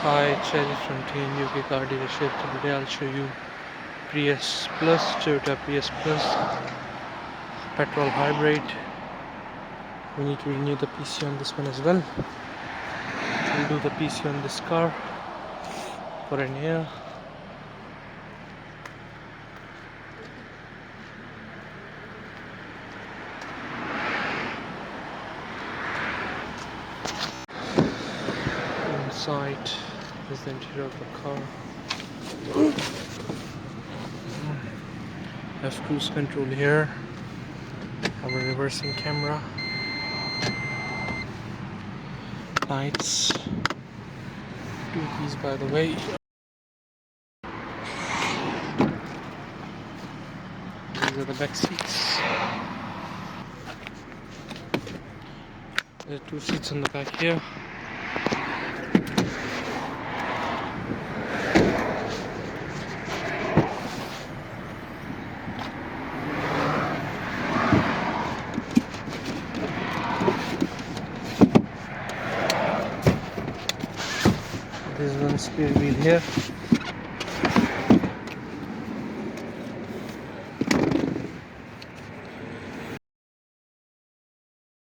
Hi, Cherry from Team UK car dealership. Today I'll show you Prius Plus, Toyota Prius Plus petrol hybrid. We need to renew the PC on this one as well. We'll do the PC on this car for an year. Inside is the interior of the car. Have cruise control here. Have a reversing camera. Lights. Two keys, by the way. These are the back seats. There are two seats on the back here. There's one spare wheel here.